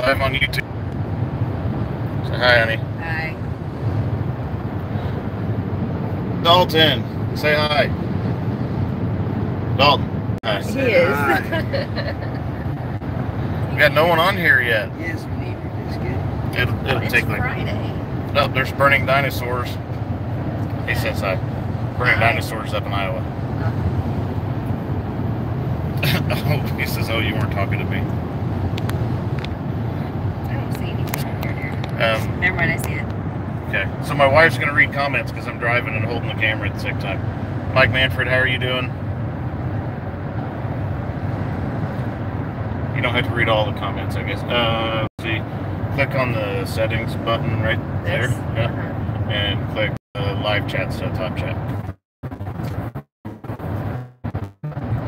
live on YouTube. Say hi, honey. Hi. Dalton, say hi. Dalton. Hi. He is. We got no one on here yet. Yes, we need to. It's good. It'll take like... Friday. Oh, there's burning dinosaurs. He says hi. Burning dinosaurs up in Iowa. Oh, he says, oh, you weren't talking to me. I don't see anything here. Never mind, I see it. Okay, so my wife's going to read comments because I'm driving and holding the camera at the same time. Mike Manfred, how are you doing? You don't have to read all the comments, I guess. Let's see. Click on the settings button right there. Yeah. And click live chats to top chat.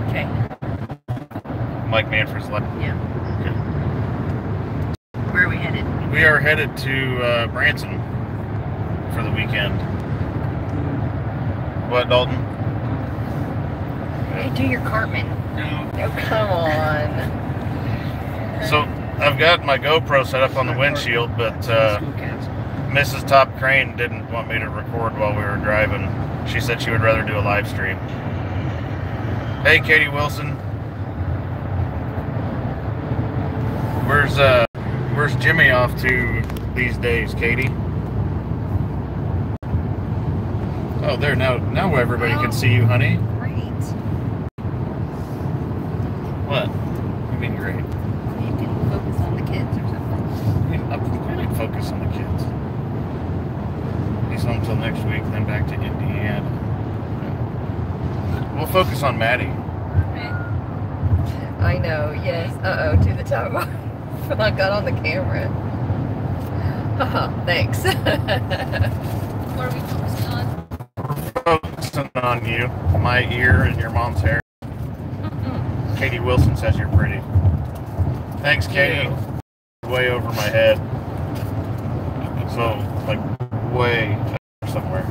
Okay. Mike Manfred's left. Yeah. Okay. Where are we headed? We are headed to Branson for the weekend. What, Dalton? Hey, do your Cartman. No. Oh, come on. So, I've got my GoPro set up on the windshield, but Mrs. Top Crane didn't want me to record while we were driving. She said she would rather do a live stream. Hey, Katie Wilson. Where's Jimmy off to these days, Katie? Oh, there, now everybody can see you, honey. Great. What? You mean great? You can focus on the kids or something. I'm really focused on the kids. He's home till next week, then back to Indiana. We'll focus on Maddie. I know, yes. Uh-oh, to the top. I got on the camera. Haha, thanks. What are we focusing on? Focusing on you, my ear, and your mom's hair. Katie Wilson says you're pretty. Thanks, Katie. Way over my head. So, like, way somewhere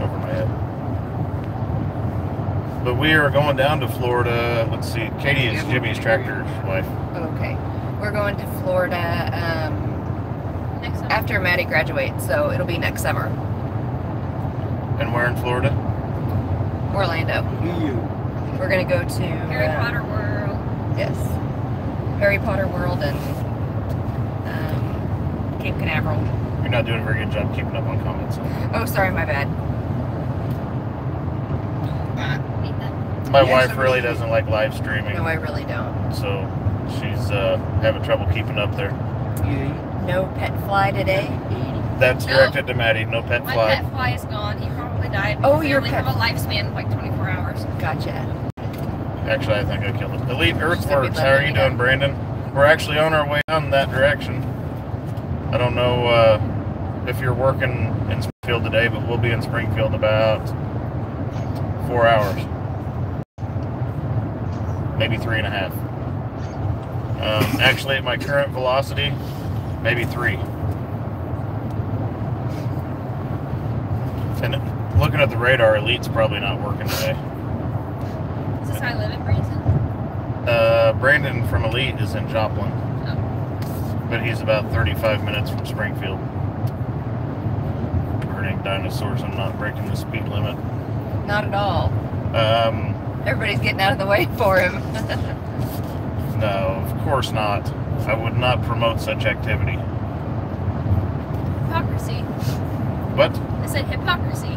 over my head. But we are going down to Florida. Let's see. Katie is Jimmy's tractor's wife. Okay. We're going to Florida Next summer. after Maddie graduates, so it'll be next summer. And where in Florida? Orlando. We're going to go to... Harry Potter World. Yes. Harry Potter World and Cape Canaveral. You're not doing a very good job keeping up on comments. Oh, sorry, my bad. My wife really doesn't like live streaming. No, I really don't. So she's having trouble keeping up there. No pet fly today? That's directed to Maddie. No pet My fly. pet fly is gone. He probably died. Oh, because they your only pet- have a lifespan of like 24 hours. Gotcha. Actually, I think I killed it. Elite Earthworks. be How are letting you me doing, know. Brandon? We're actually on our way down that direction. I don't know if you're working in Springfield today, but we'll be in Springfield about 4 hours. Maybe 3.5. Actually, at my current velocity, maybe 3. And looking at the radar, Elite's probably not working today. Is this how I live in Branson? Brandon from Elite is in Joplin, Oh. but he's about 35 minutes from Springfield. Burning dinosaurs, I'm not breaking the speed limit. Not at all. Everybody's getting out of the way for him. No, of course not. I would not promote such activity. Hypocrisy. What? I said hypocrisy.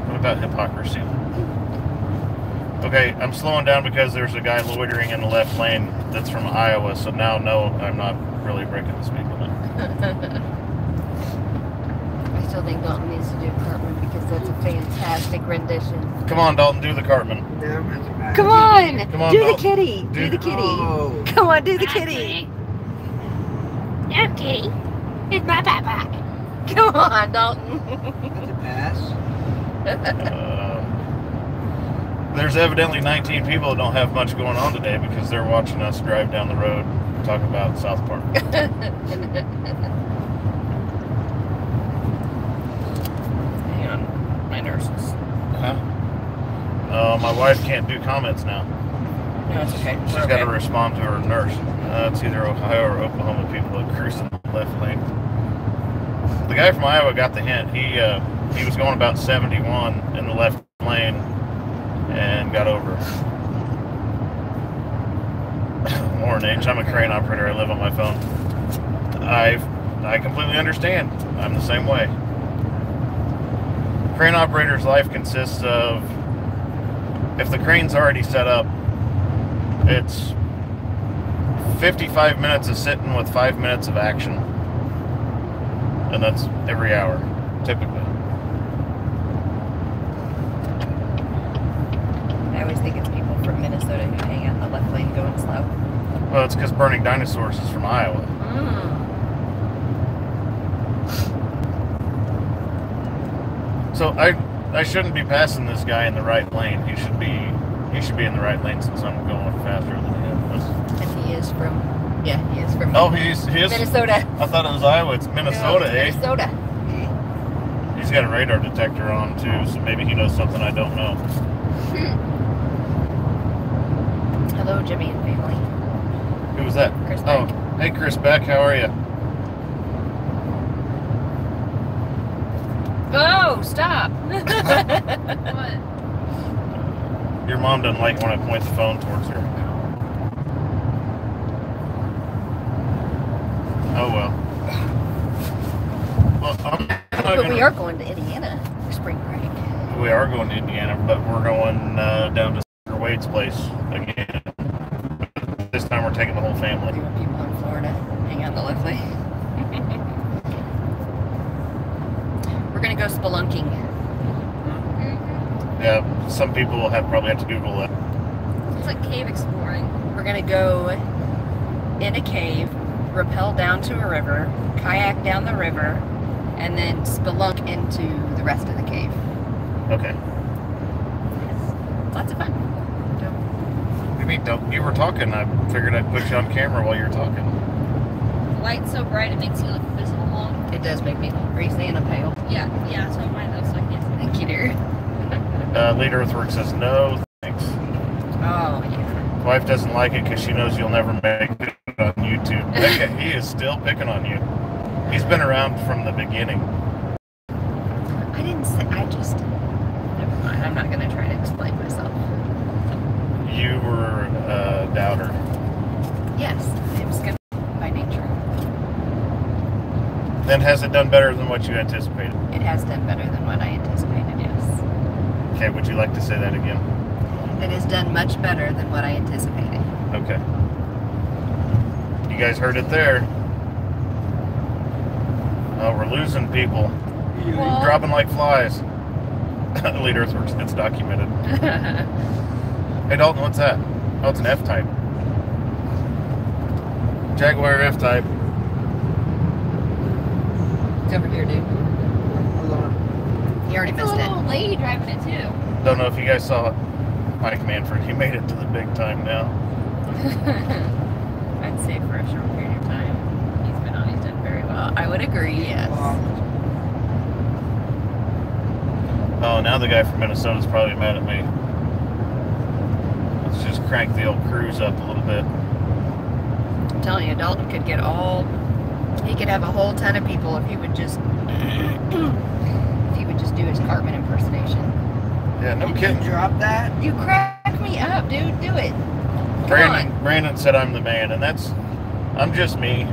What about hypocrisy? Okay, I'm slowing down because there's a guy loitering in the left lane that's from Iowa, so now, no, I'm not really breaking the speed limit. I still think Dalton needs to do Cartman because that's a fantastic rendition. Come on, Dalton, do the Cartman. Come on! Come on, do the Dalton. kitty! Do the kitty! Oh. Come on, do the kitty! No, kitty. It's my papa. Come on, Dalton! That's a pass. There's evidently 19 people that don't have much going on today because they're watching us drive down the road and talk about South Park. Hang on, my nurses. Huh? Oh, my wife can't do comments now. No, it's okay. She's got to respond to her nurse. It's either Ohio or Oklahoma people that cruise in the left lane. The guy from Iowa got the hint. He was going about 71 in the left lane and got over. Lauren H. I'm a crane operator. I live on my phone. I completely understand. I'm the same way. Crane operator's life consists of, if the crane's already set up, it's 55 minutes of sitting with 5 minutes of action. And that's every hour, typically. I always think it's people from Minnesota who hang out in the left lane going slow. Well, it's because Burning Dinosaurs is from Iowa. So I shouldn't be passing this guy in the right lane. He should be in the right lane since I'm going faster than him. And he is from Oh, he is Minnesota. I thought it was Iowa. It's Minnesota, No, it's Minnesota. He's got a radar detector on too, so maybe he knows something I don't know. Hello, Jimmy and family. Who was that? Chris Oh, Beck. hey Chris Beck, how are you? Oh, stop. What? Your mom doesn't like when I point the phone towards her. Oh well. Well, But we are going to Indiana for spring break. We are going to Indiana, but we're going down to Sir Wade's place again. This time we're taking the whole family. We want people in Florida hang out in the left lane. We're gonna go spelunking. Yeah, some people will probably have to Google that. It's like cave exploring. We're gonna go in a cave, rappel down to a river, kayak down the river, and then spelunk into the rest of the cave. Okay. Lots of fun. What do you mean, don't? You were talking. I figured I'd put you on camera while you were talking. The light's so bright it makes you look invisible long. It does make me greasy and a pale. Yeah, so mine though, so I can't see. Thank you, dear. Lead Earthwork says no, thanks. Oh, yeah. Wife doesn't like it because she knows you'll never make it on YouTube. Okay, he is still picking on you. He's been around from the beginning. I didn't say, never mind. I'm not going to try to explain myself. You were a doubter. Yes, I'm skeptical by nature. Then has it done better than what you anticipated? It has done better than what I anticipated, yes. Okay, would you like to say that again? It has done much better than what I anticipated. Okay. You guys heard it there. Oh, we're losing people. Well, Dropping like flies. Lead Earthworks, it's documented. Hey Dalton, what's that? Oh, it's an F-Type. Jaguar F-Type. It's over here, dude. Hold on. You already it's a missed it. little lady driving it too. Don't know if you guys saw Mike Manford. He made it to the big time now. I'd say for a short period of time. He's done very well. I would agree, yes. Oh, now the guy from Minnesota's probably mad at me. Let's just crank the old cruise up a little bit. I'm telling you, Dalton could get he could have a whole ton of people if he would just do his Cartman impersonation. Yeah, no Did kidding. you drop that? You crack me up, dude. Do it. Brandon said I'm the man, and I'm just me.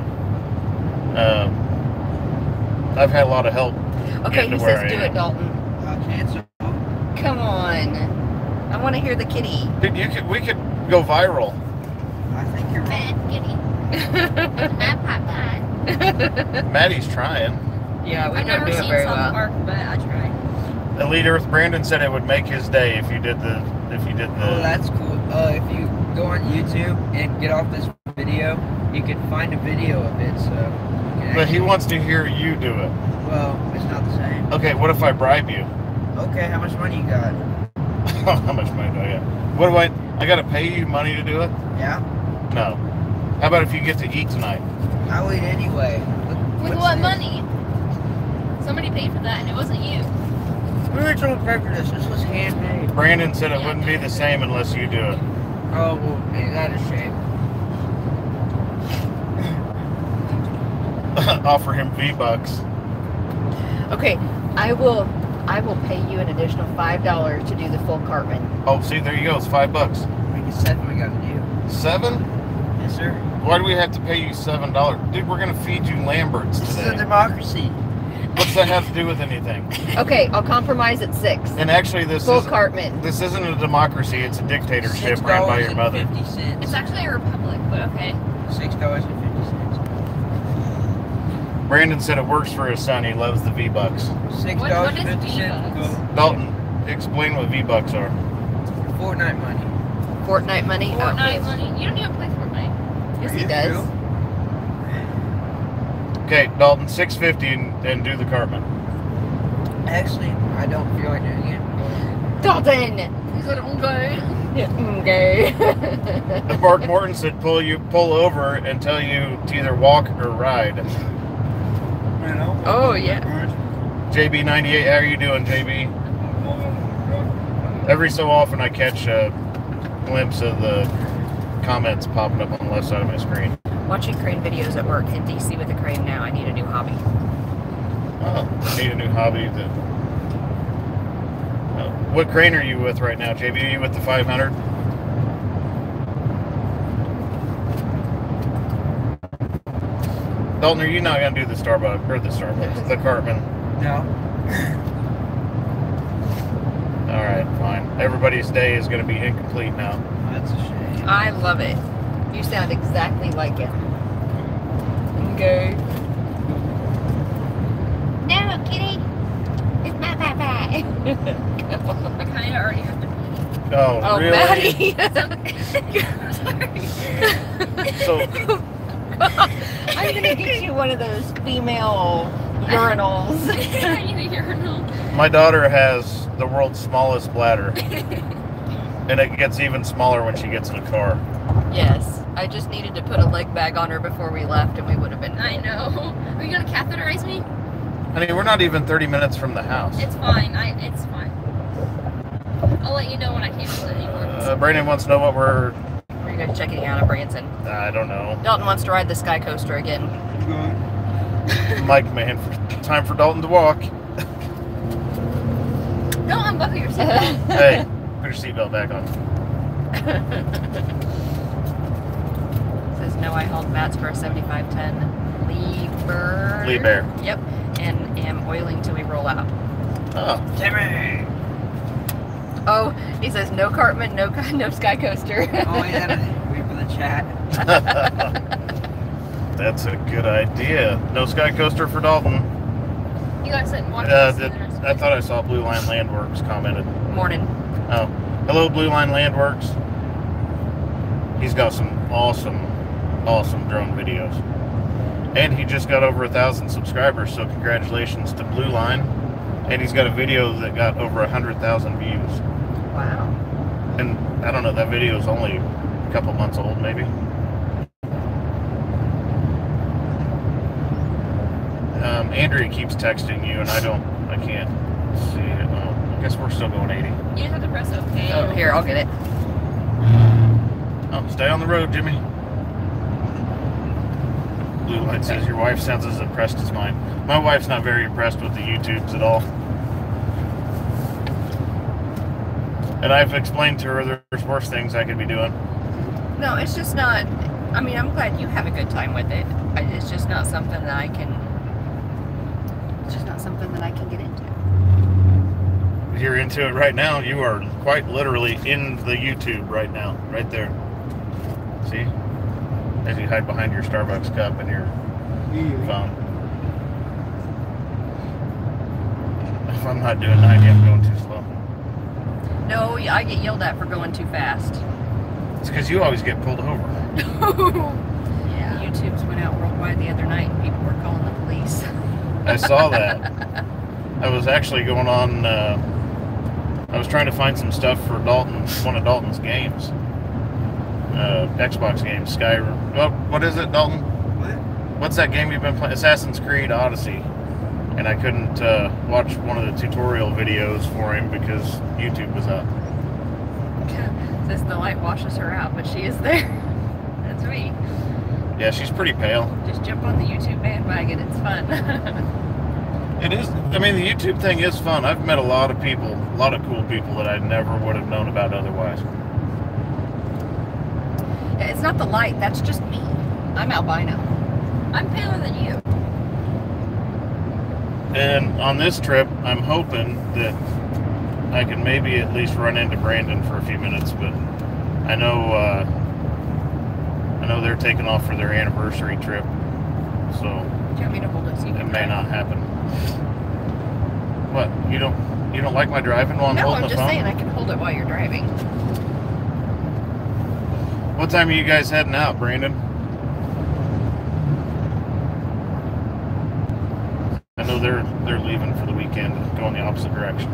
I've had a lot of help. Okay, he getting to where says do I am. it, Dalton. Cancel. Come on. I want to hear the kitty. Dude, we could go viral. I think you're Bad wrong. kitty. Not Popeye. Maddie's trying. Yeah, we I've don't never do it seen very South well. Park, but I tried. Elite Earth Brandon said it would make his day if you did the Oh, that's cool. If you go on YouTube and get off this video, you can find a video of it. So. You can But he actually- wants to hear you do it. Well, it's not the same. Okay, what if I bribe you? Okay, how much money you got? How much money do I get? What do I gotta pay you money to do it? Yeah. No. How about if you get to eat tonight? I'll eat anyway. With What's what this? money? Somebody paid for that and it wasn't you. We were told pay for this. This was handmade. Brandon said it wouldn't be the same unless you do it. Oh, well, ain't that a shame? Offer him V-Bucks. Okay, I will pay you an additional $5 to do the full Cartman. Oh, see, there you go. It's $5. Make it 7 we gotta do. $7? Yes, sir. Why do we have to pay you $7? Dude, we're gonna feed you Lamberts This is a today. democracy. What's that have to do with anything? Okay, I'll compromise at 6. And actually, Full Cartman. this isn't a democracy. It's a dictatorship ran by your mother. $6.50. It's actually a republic, but okay. $6.50. Brandon said it works for his son. He loves the V-Bucks. What is $6.50. Dalton, explain what V-Bucks are. Fortnite money. Fortnite money? Fortnite Okay. money. You don't even play Fortnite. Yes, Are he you does. true? Okay, Dalton, $6.50 and do the Cartman. Actually, I don't feel like doing it. Dalton! You said okay. Okay. Mark Morton said pull over and tell you to either walk or ride. Oh, yeah. JB98, how are you doing, JB? Every so often I catch a glimpse of the comments popping up on the left side of my screen. Watching crane videos at work in DC with a crane now. I need a new hobby. I need a new hobby. What crane are you with right now, JB? Are you with the 500? Dalton, are you not going to do the Starbucks, the Cartman? No. Alright, fine. Everybody's day is going to be incomplete now. That's a shame. I love it. You sound exactly like it. Okay. No, kitty. It's my papa. I kind of already have to pee. Oh, Oh, really? Maddie. So, I'm gonna get you one of those female urinals. I need a urinal. my daughter has the world's smallest bladder. And it gets even smaller when she gets in a car. Yes, I just needed to put a leg bag on her before we left, and we would have been. I know. Are you gonna catheterize me? I mean, we're not even 30 minutes from the house. It's fine. It's fine. I'll let you know when I can't do it anymore. Brandon wants to know what we're... Are you guys checking out of Branson? I don't know. Dalton wants to ride the Sky Coaster again. Mike, man, time for Dalton to walk. Don't unbuckle your seatbelt. Hey, put your seatbelt back on. Says no, I held mats for a 7510 Liebherr. Liebherr. Yep, and am oiling till we roll out. Oh, Timmy! Oh, he says no Cartman, no Sky Coaster. Oh, yeah. Wait for the chat. that's a good idea. No Sky Coaster for Dalton. You guys said watch I thought I saw Blue Line Landworks commented. Morning. Oh, hello, Blue Line Landworks. He's got some awesome drone videos. And he just got over 1,000 subscribers, so congratulations to Blue Line. And he's got a video that got over 100,000 views. Wow. And I don't know, that video is only a couple months old, maybe. Andrea keeps texting you, and I can't see it. Oh, I guess we're still going 80. You just have to press OK. Oh, here, I'll get it. Oh, stay on the road, Jimmy. Blue Line says your wife sounds as impressed as mine. My wife's not very impressed with the YouTubes at all. And I've explained to her there's worse things I could be doing. No, it's just not. I mean, I'm glad you have a good time with it. It's just not something that I can. It's just not something that I can get into. You're into it right now. You are quite literally in the YouTube right now, right there. See? As you hide behind your Starbucks cup and your phone. If I'm not doing 90, I'm going too slow. No, I get yelled at for going too fast. It's because you always get pulled over. Yeah. The YouTubes went out worldwide the other night and people were calling the police. I saw that. I was actually going on, I was trying to find some stuff for one of Dalton's games. Xbox games, Skyrim. Well, what is it, Dalton? What? What's that game you've been playing? Assassin's Creed Odyssey. And I couldn't watch one of the tutorial videos for him because YouTube was up. Says the light washes her out, but she is there. That's me. Yeah, she's pretty pale. Just jump on the YouTube bandwagon. It's fun. It is. I mean, the YouTube thing is fun. I've met a lot of people, a lot of cool people that I never would have known about otherwise. It's not the light. That's just me. I'm albino. I'm paler than you. And on this trip, I'm hoping that I can maybe at least run into Brandon for a few minutes, but I know they're taking off for their anniversary trip, so Do you want me to hold it so you it can may drive? not happen. What? You don't like my driving while I'm No, holding I'm the just phone? saying I can hold it while you're driving. What time are you guys heading out, Brandon? I know they're leaving for the weekend, going the opposite direction.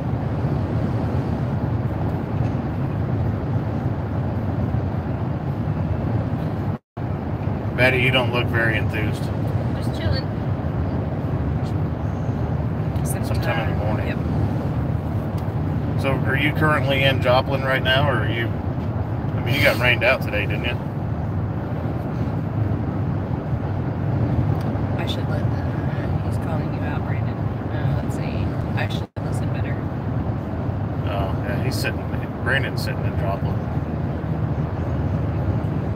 Betty, you don't look very enthused. Just chilling. Sometime in the morning. Yep. So, are you currently in Joplin right now, or are you? I mean, you got rained out today, didn't you? I should let he's calling you out, Brandon. Let's see. I should listen better. Oh, yeah, Brandon's sitting in Joplin.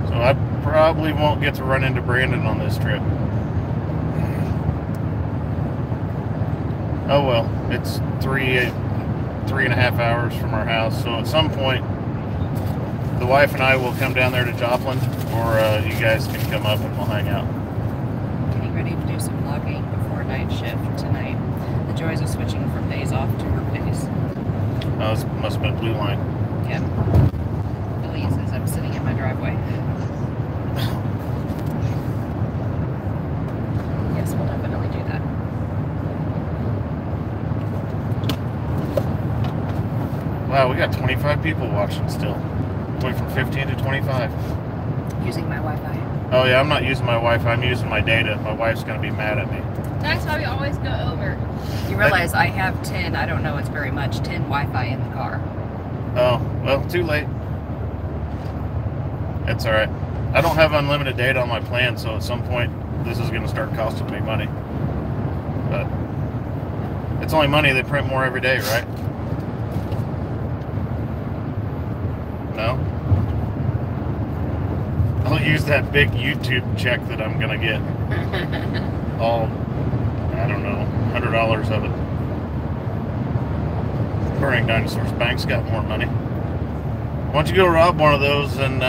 So I probably won't get to run into Brandon on this trip. Oh well, it's 3.5 hours from our house, so at some point the wife and I will come down there to Joplin, or you guys can come up and we'll hang out. Getting ready to do some vlogging before night shift tonight. The joys of switching from days off to work days. Oh, this must have been Blue Line. Yep. Billy says I'm sitting in my driveway. Yes, we'll definitely do that. Wow, we got 25 people watching still. Went from 15 to 25. Using my Wi-Fi. Oh yeah, I'm not using my Wi-Fi, I'm using my data. My wife's gonna be mad at me. That's why we always go over. You realize I have 10, I don't know it's very much, 10 Wi-Fi in the car. Oh, well, too late. It's alright. I don't have unlimited data on my plan, so at some point this is gonna start costing me money. But it's only money, they print more every day, right? No? I'll use that big YouTube check that I'm gonna get. All, I don't know, $100 of it. Burning Dinosaurs Bank's got more money. Why don't you go rob one of those and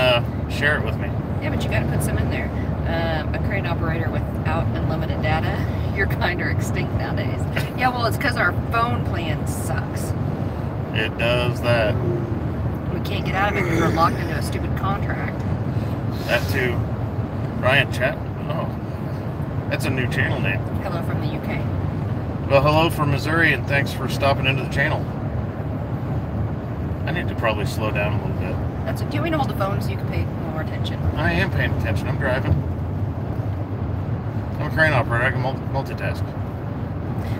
share it with me? Yeah, but you gotta put some in there. A crane operator without unlimited data, you're kind of extinct nowadays. Yeah, well, it's because our phone plan sucks. It does that. We can't get out of it because we're locked into a stupid contract. That too. Ryan Chapman. Oh, that's a new channel name. Hello from the UK. Well, hello from Missouri, and thanks for stopping into the channel. I need to probably slow down a little bit. Do you want me to hold the phone so you can pay more attention? I am paying attention. I'm driving. I'm a crane operator. I can multitask.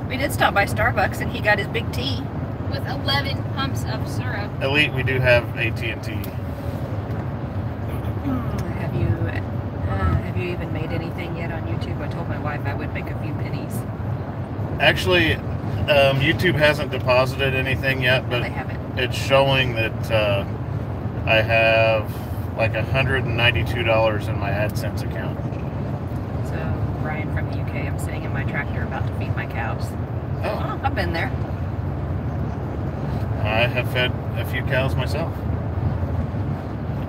We did stop by Starbucks and he got his big tea. With 11 pumps of syrup. Elite, we do have AT&T. Have you even made anything yet on YouTube? I told my wife I would make a few pennies. Actually, YouTube hasn't deposited anything yet, but They haven't. it's showing that I have like $192 in my AdSense account. So, Brian from the UK, I'm sitting in my tractor about to feed my cows. Oh, I've been there. I have fed a few cows myself.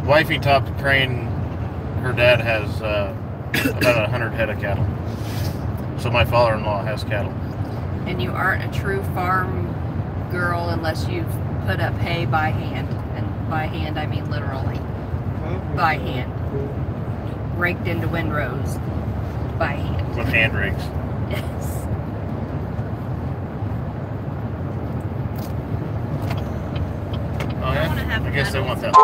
Wifey topped crane. Her dad has about 100 head of cattle. So my father-in-law has cattle. And you aren't a true farm girl unless you've put up hay by hand. And by hand, I mean literally. By hand. Raked into windrows. By hand. With hand rakes. Yes. Oh I want to yeah? have I guess they want that.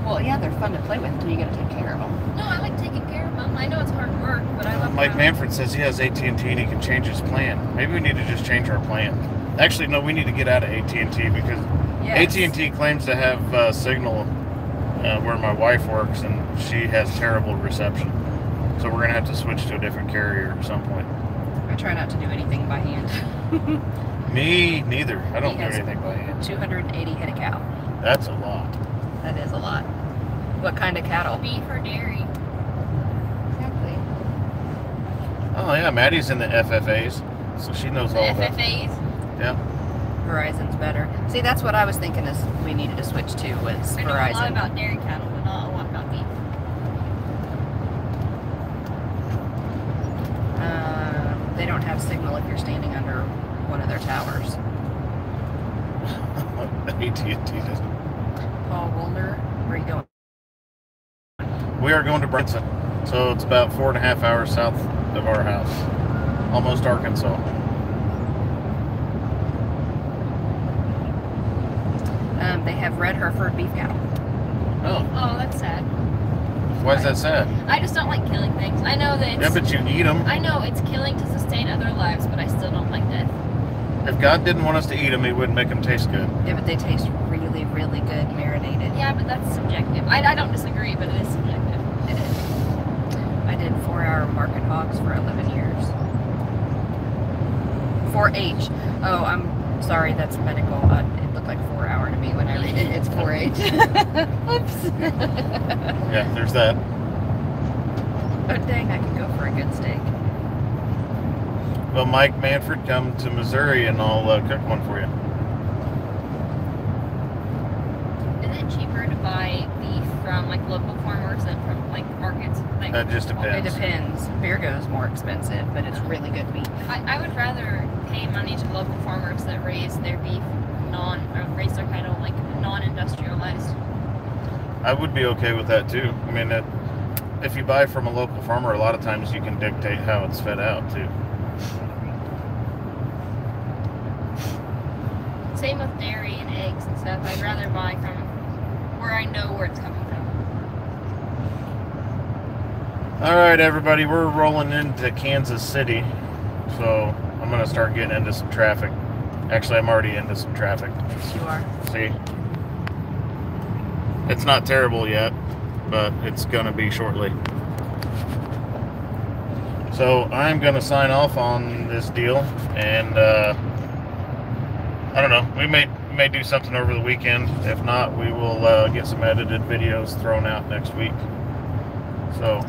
Well, yeah, they're fun to play with until you gotta take care of them. No, I like taking care of them. I know it's hard work, but I love Mike cows. Manfred says he has AT&T and he can change his plan. Maybe we need to just change our plan. Actually, no, we need to get out of AT&T because Yes. AT&T claims to have signal where my wife works, and she has terrible reception. So we're gonna have to switch to a different carrier at some point. I try not to do anything by hand. Me neither. I don't He do has anything by hand. 280 head of cow. That's a lot. That is a lot. What kind of cattle? Beef or dairy? Exactly. Oh yeah, Maddie's in the FFAs, so she knows The all about. FFAs? Yeah. Verizon's better. See, that's what I was thinking is we needed to switch to was I know a lot Verizon. about dairy cattle, but not a lot about beef. They don't have signal if you're standing under one of their towers. AT&T doesn't. Paul Wolder, where are you going? We are going to Branson, so it's about 4.5 hours south of our house, almost Arkansas. They have red Hereford beef cattle. Oh, Oh, that's sad. why is that sad? I just don't like killing things. I know that Yeah, it's, but you eat them. I know it's killing to sustain other lives, but I still don't like death. If God didn't want us to eat them, He wouldn't make them taste good. Yeah, but they taste really, really good marinated. Yeah, but that's subjective. I don't disagree, but it is subjective. It is. I did 4-hour market hogs for 11 years. 4-H. Oh, I'm sorry, that's medical. It looked like 4-hour to me when I read it. It's 4-H. Oops. Yeah, there's that. Oh, dang, I could go for a good steak. Well, Mike Manford, come to Missouri and I'll cook one for you. Is it cheaper to buy beef from like local farmers than from like markets? Like, That just It depends. depends. Virgo's more expensive, but it's really good beef. I would rather pay money to local farmers that raise their beef raise their cattle like non-industrialized. I would be okay with that too. I mean, if you buy from a local farmer, a lot of times you can dictate how it's fed out too. Same with dairy and eggs and stuff. I'd rather buy from where I know where it's coming from. All right, everybody, we're rolling into Kansas City, so I'm gonna start getting into some traffic. Actually, I'm already into some traffic. Yes, you are. See, it's not terrible yet, but it's gonna be shortly. So I'm gonna sign off on this deal, and I don't know. We may do something over the weekend. If not, we will get some edited videos thrown out next week. So.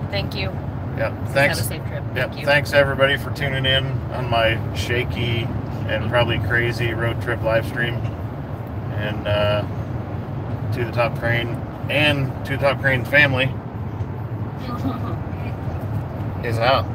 Thank you. Yeah, Have a thanks. safe trip. Yep, Thank you. thanks everybody for tuning in on my shaky and probably crazy road trip live stream. And To the Top Crane and To the Top Crane family is out.